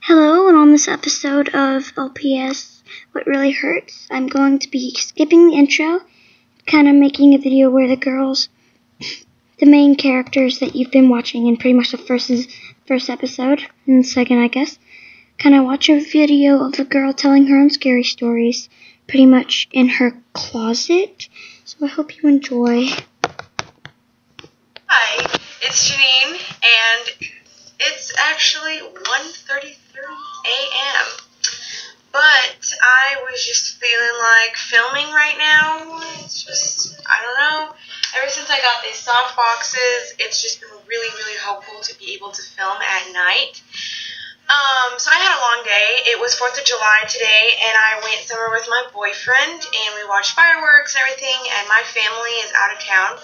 Hello, and on this episode of LPS, What Really Hurts, I'm going to be skipping the intro, kind of making a video where the girls, the main characters that you've been watching in pretty much the first episode, and the second, I guess, kind of watch a video of the girl telling her own scary stories, pretty much in her closet. So I hope you enjoy. Hi, it's Janine, and it's actually 1:33 a.m., but I was just feeling like filming right now. It's just, I don't know, ever since I got these soft boxes, it's just been really, really helpful to be able to film at night. So I had a long day. It was 4th of July today, and I went somewhere with my boyfriend, and we watched fireworks and everything, and my family is out of town,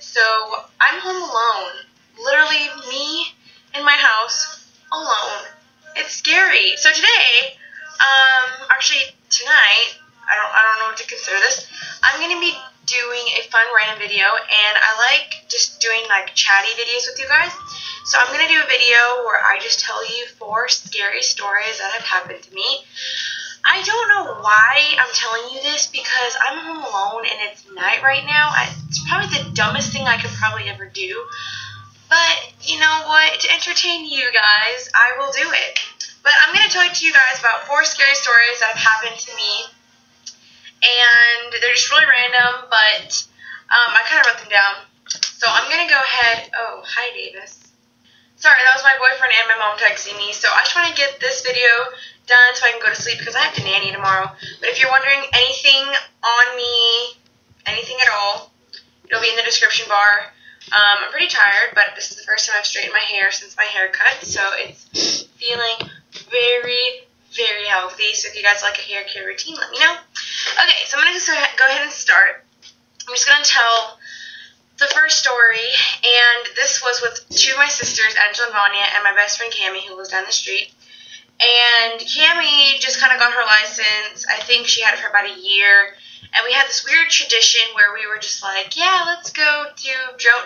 so I'm home alone. Literally me in my house alone. It's scary. So today, actually tonight, I don't know what to consider this. I'm gonna be doing a fun random video, and I like just doing like chatty videos with you guys. So I'm gonna do a video where I just tell you 4 scary stories that have happened to me. I don't know why I'm telling you this because I'm home alone and it's night right now. It's probably the dumbest thing I could probably ever do. But you know what? To entertain you guys, I will do it. But I'm going to tell you guys about 4 scary stories that have happened to me. And they're just really random, but I kind of wrote them down. So I'm going to go ahead. Oh, hi, Davis. Sorry, that was my boyfriend and my mom texting me. So I just want to get this video done so I can go to sleep because I have to nanny tomorrow. But if you're wondering anything on me, anything at all, it'll be in the description bar. I'm pretty tired, but this is the first time I've straightened my hair since my haircut, so it's feeling very, very healthy. So if you guys like a hair care routine, let me know. Okay, so I'm going to just go ahead and start. I'm just going to tell the first story, and this was with 2 of my sisters, Angela and Vanya, and my best friend Cammie, who lives down the street. And Cammie just kind of got her license. I think she had it for about a year. And we had this weird tradition where we were just like, yeah, let's go do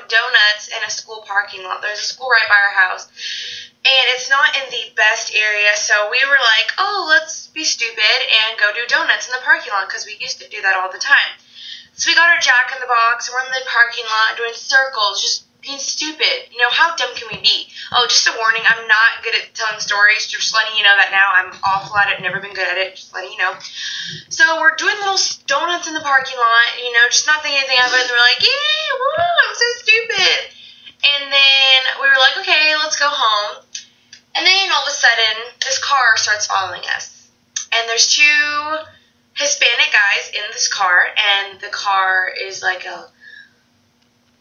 donuts in a school parking lot. There's a school right by our house. And it's not in the best area, so we were like, oh, let's be stupid and go do donuts in the parking lot, because we used to do that all the time. So we got our Jack in the Box, and we're in the parking lot doing circles, just being stupid. You know, how dumb can we be? Oh, just a warning, I'm not good at telling stories, just letting you know that now. I'm awful at it, never been good at it, just letting you know. So we're doing little donuts in the parking lot, you know, just not thinking anything of it, and we're like, yay, woo, I'm so stupid. And then we were like, okay, let's go home. And then all of a sudden, this car starts following us. And there's 2 Hispanic guys in this car, and the car is like a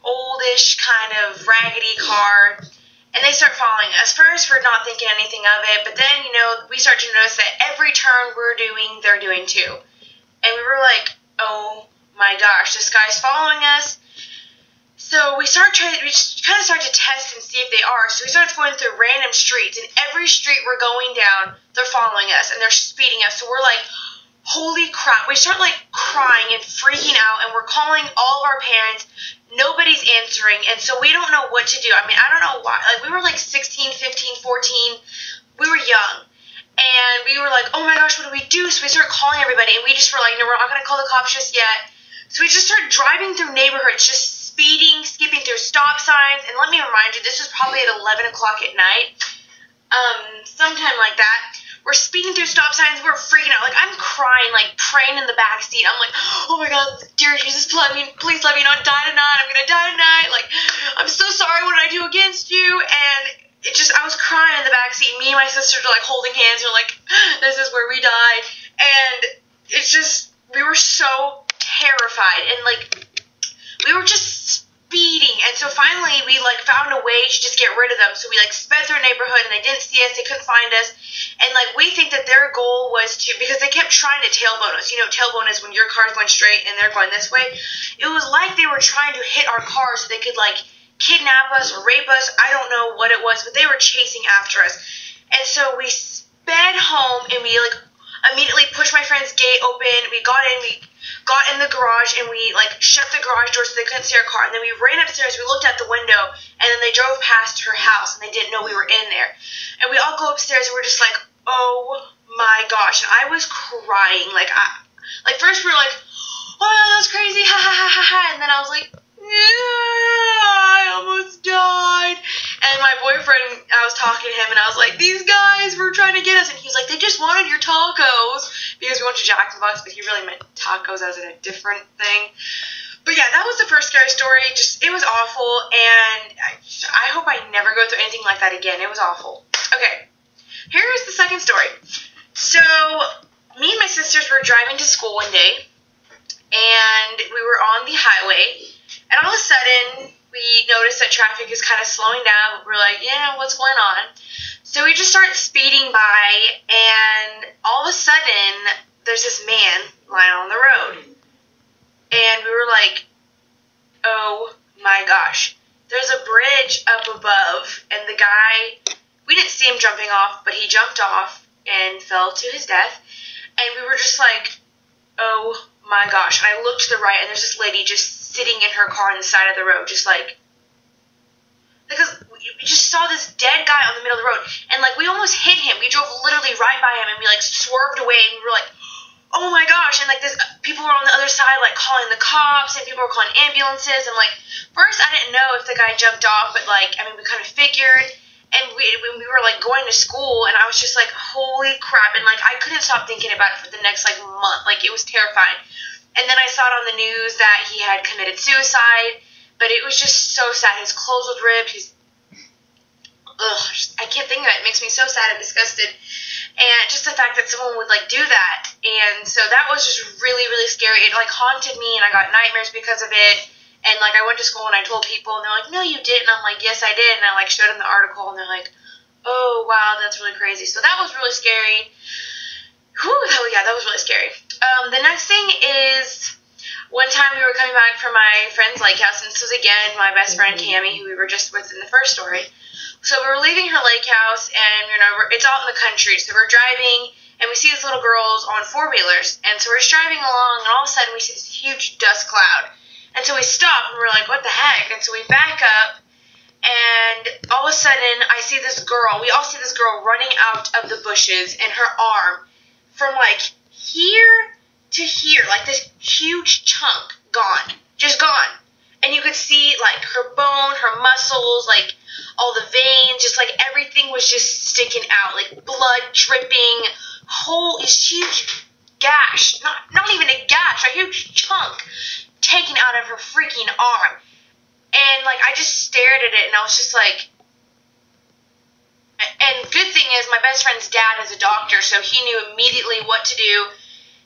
oldish kind of raggedy car, and they start following us. First, we're not thinking anything of it, but then, you know, we start to notice that every turn we're doing, they're doing too. And we were like, oh my gosh, this guy's following us. So we kind of start to test and see if they are. So we started going through random streets, and every street we're going down, they're following us, and they're speeding us. So we're like, holy crap. We start like crying and freaking out, and we're calling all of our parents. Nobody's answering, and so we don't know what to do. I mean, I don't know why. Like, we were like 16, 15, 14. We were young, and we were like, oh my gosh, what do we do? So we started calling everybody, and we just were like, no, we're not going to call the cops just yet. So we just started driving through neighborhoods, just speeding, skipping through stop signs. And let me remind you, this was probably at 11 o'clock at night, sometime like that. We're speeding through stop signs. We're freaking out. Like, I'm crying, like, praying in the back seat. I'm like, oh my God, dear Jesus, please let me not die tonight. I'm going to die tonight. Like, I'm so sorry. What did I do against you? And I was crying in the back seat. Me and my sisters were, like, holding hands. We're like, this is where we die. And it's just, we were so terrified. And, like, we were just speeding. And so finally, we, like, found a way to just get rid of them. So we, like, sped through a neighborhood, and they didn't see us. They couldn't find us. And, like, we think that their goal was to, because they kept trying to tailbone us. You know, tailbone is when your car's going straight and they're going this way. It was like they were trying to hit our car so they could, like, kidnap us or rape us. I don't know what it was, but they were chasing after us. And so we sped home, and we, like, immediately pushed my friend's gate open. We got in the garage, and we, like, shut the garage door so they couldn't see our car. And then we ran upstairs. We looked out the window, and then they drove past her house, and they didn't know we were in there. And we all go upstairs, and we're just like, oh my gosh. And I was crying. Like first we were like, oh, that was crazy, ha ha ha ha ha. And then I was like, yeah, I almost died. And my boyfriend, I was talking to him, and I was like, these guys were trying to get us. And he was like, they just wanted your tacos. Because we went to Jack in the Box, but he really meant tacos as in a different thing. But yeah, that was the first scary story. Just, it was awful, and I hope I never go through anything like that again. It was awful. Okay, here is the second story. So, me and my sisters were driving to school one day, and we were on the highway, and all of a sudden, we noticed that traffic is kind of slowing down. We're like, yeah, what's going on? So we just start speeding by, and all of a sudden, there's this man lying on the road. And we were like, oh my gosh. There's a bridge up above, and the guy, we didn't see him jumping off, but he jumped off and fell to his death. And we were just like, oh my gosh. And I looked to the right, and there's this lady just sitting in her car on the side of the road, just like, because we just saw this dead guy on the middle of the road, and like we almost hit him. We drove literally right by him, and we like swerved away, and we were like, oh my gosh. And like this, people were on the other side like calling the cops, and people were calling ambulances, and like first I didn't know if the guy jumped off, but like I mean we kind of figured. And when we were like going to school, and I was just like, holy crap. And like I couldn't stop thinking about it for the next like month. Like it was terrifying. And then I saw it on the news that he had committed suicide, but it was just so sad. His clothes was ripped. I can't think of it. It makes me so sad and disgusted. And just the fact that someone would like do that. And so that was just really, really scary. It like haunted me, and I got nightmares because of it. And like I went to school and I told people, and they're like, no, you didn't. And I'm like, yes, I did. And I like showed them the article, and they're like, oh wow, that's really crazy. So that was really scary. Whew, yeah, that was really scary. The next thing is, one time we were coming back from my friend's lake house, and this was again my best friend Cammie, who we were just with in the first story. So we were leaving her lake house, and it's out in the country, so we're driving, and we see these little girls on four-wheelers, and so we're just driving along, and all of a sudden we see this huge dust cloud, and so we stop, and we're like, what the heck? And so we back up, and all of a sudden I see this girl, we all see this girl running out of the bushes, and her arm, from like here to here, like this huge chunk gone, just gone. And you could see like her bone, her muscles, like all the veins, just like everything was just sticking out, like blood dripping, this huge gash, not even a gash, a huge chunk taken out of her freaking arm. And like I just stared at it, and I was just like, and good thing is my best friend's dad is a doctor, so he knew immediately what to do.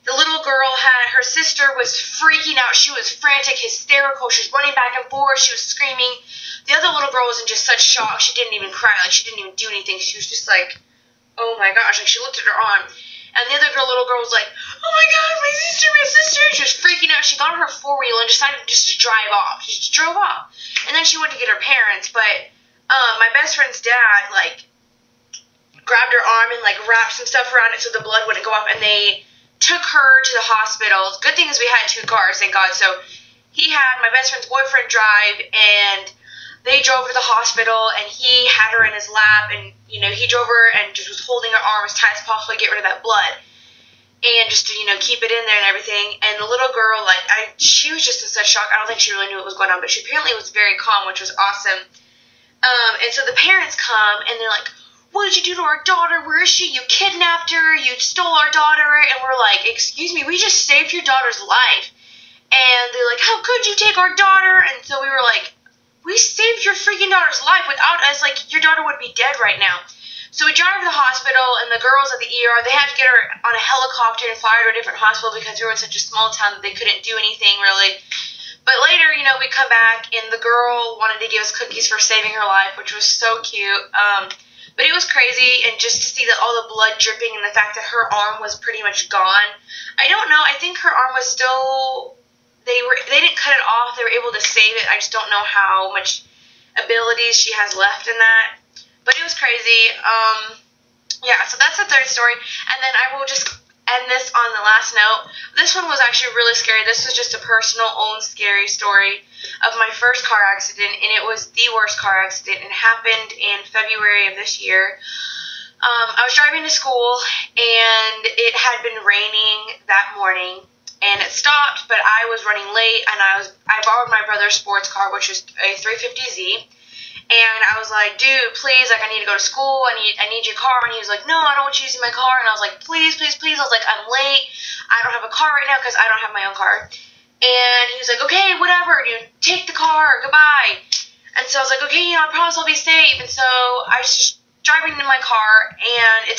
The little girl her sister was freaking out. She was frantic, hysterical. She was running back and forth. She was screaming. The other little girl was in just such shock. She didn't even cry. Like, she didn't even do anything. She was just like, oh my gosh. Like, she looked at her arm. And the other little girl was like, oh my god, my sister, my sister. She was freaking out. She got on her four-wheel and decided just to drive off. She just drove off. And then she went to get her parents. But my best friend's dad, like, grabbed her arm and, like, wrapped some stuff around it so the blood wouldn't go off. And they took her to the hospital. Good thing is we had two cars, thank God. So he had my best friend's boyfriend drive, and they drove her to the hospital, and he had her in his lap, and, he drove her and just was holding her arm as tight as possible to get rid of that blood. And just to, keep it in there and everything. And the little girl, she was just in such shock. I don't think she really knew what was going on, but she apparently was very calm, which was awesome. And so the parents come, and they're like, what did you do to our daughter? Where is she? You kidnapped her. You stole our daughter. And we're like, excuse me, we just saved your daughter's life. And they're like, how could you take our daughter? And so we were like, we saved your freaking daughter's life. Without us, your daughter would be dead right now. So we drive her to the hospital, and the girls at the ER, they had to get her on a helicopter and fly her to a different hospital because we were in such a small town that they couldn't do anything, really. But later, we come back, and the girl wanted to give us cookies for saving her life, which was so cute. But it was crazy, and just to see that all the blood dripping and the fact that her arm was pretty much gone. I don't know. I think her arm was still, they didn't cut it off. They were able to save it. I just don't know how much abilities she has left in that. But it was crazy. Yeah, so that's the third story. And then I will just end this on the last note. This one was actually really scary. This was just a personal own scary story of my first car accident, and it was the worst car accident. It happened in February of this year. I was driving to school, and it had been raining that morning, and it stopped, but I was running late, and I borrowed my brother's sports car, which is a 350Z, and I was like, dude, please, like, I need to go to school, I need your car, and he was like, no, I don't want you using my car, and I was like, please, please, please, I was like, I'm late, I don't have a car right now, because I don't have my own car, and he was like, okay, whatever, dude, take the car, goodbye, and so I was like, okay, I promise I'll be safe, and so I was just driving in my car, and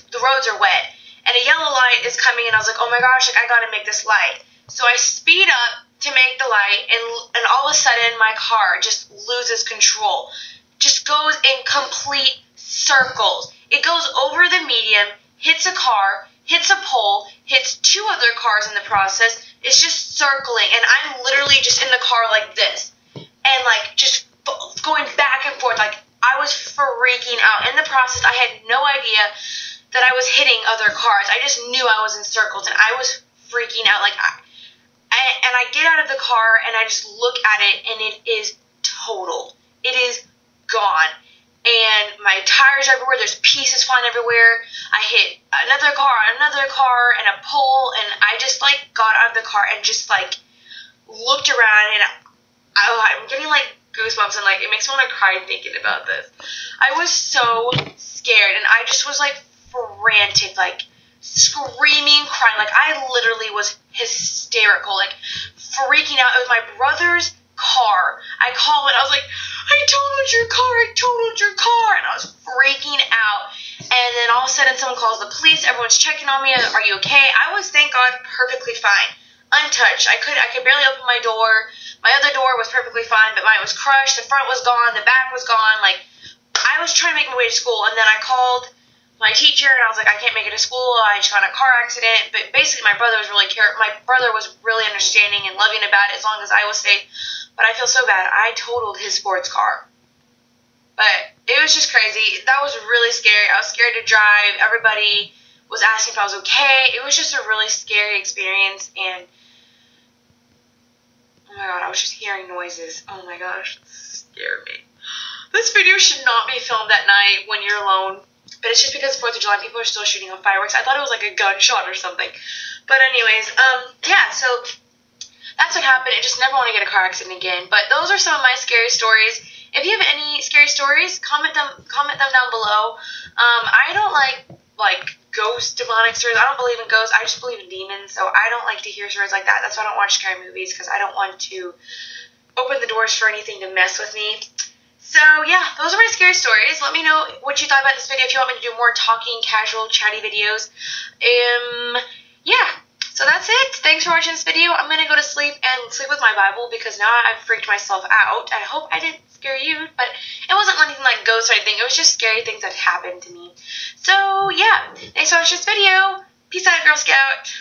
the roads are wet, and a yellow light is coming, and I was like, oh my gosh, like, I gotta make this light, so I speed up to make the light, and all of a sudden my car just loses control, just goes in complete circles. It goes over the median, hits a car, hits a pole, hits two other cars in the process. It's just circling, and I'm literally just in the car like this, and like just going back and forth. Like, I was freaking out. In the process, I had no idea that I was hitting other cars. I just knew I was in circles, and I was freaking out. Like, I get out of the car, and I just look at it, and it is totaled. It is gone. And my tires are everywhere. There's pieces flying everywhere. I hit another car, and a pole, and I just, like, got out of the car and just, like, looked around, and I'm getting, like, goosebumps, and, like, it makes me want to cry thinking about this. I was so scared, and I just was, like, frantic, like, screaming, crying. Like, I literally was hysterical, like, freaking out. It was my brother's car. I called and I was like, I totaled your car, and I was freaking out. And then all of a sudden someone calls the police. Everyone's checking on me. Are you okay? I was, thank God, perfectly fine, untouched. I could barely open my door. My other door was perfectly fine, but mine was crushed. The front was gone. The back was gone. Like, I was trying to make my way to school, and then I called my teacher, and I was like, I can't make it to school. I just got in a car accident. But basically, my brother was really understanding and loving about it as long as I was safe. But I feel so bad. I totaled his sports car. But it was just crazy. That was really scary. I was scared to drive. Everybody was asking if I was okay. It was just a really scary experience. And, oh my God, I was just hearing noises. Oh my gosh, this scared me. This video should not be filmed at night when you're alone. But it's just because it's 4th of July, people are still shooting off fireworks. I thought it was like a gunshot or something. But anyways, yeah, so that's what happened. I just never want to get a car accident again. But those are some of my scary stories. If you have any scary stories, comment them down below. I don't like ghost demonic stories. I don't believe in ghosts. I just believe in demons. So I don't like to hear stories like that. That's why I don't watch scary movies, because I don't want to open the doors for anything to mess with me. So, yeah, those are my scary stories. Let me know what you thought about this video, if you want me to do more talking, casual, chatty videos. Yeah, so that's it. Thanks for watching this video. I'm going to go to sleep and sleep with my Bible, because now I've freaked myself out. I hope I didn't scare you, but it wasn't anything like ghosts or anything. It was just scary things that happened to me. So, yeah, thanks for watching this video. Peace out, Girl Scout.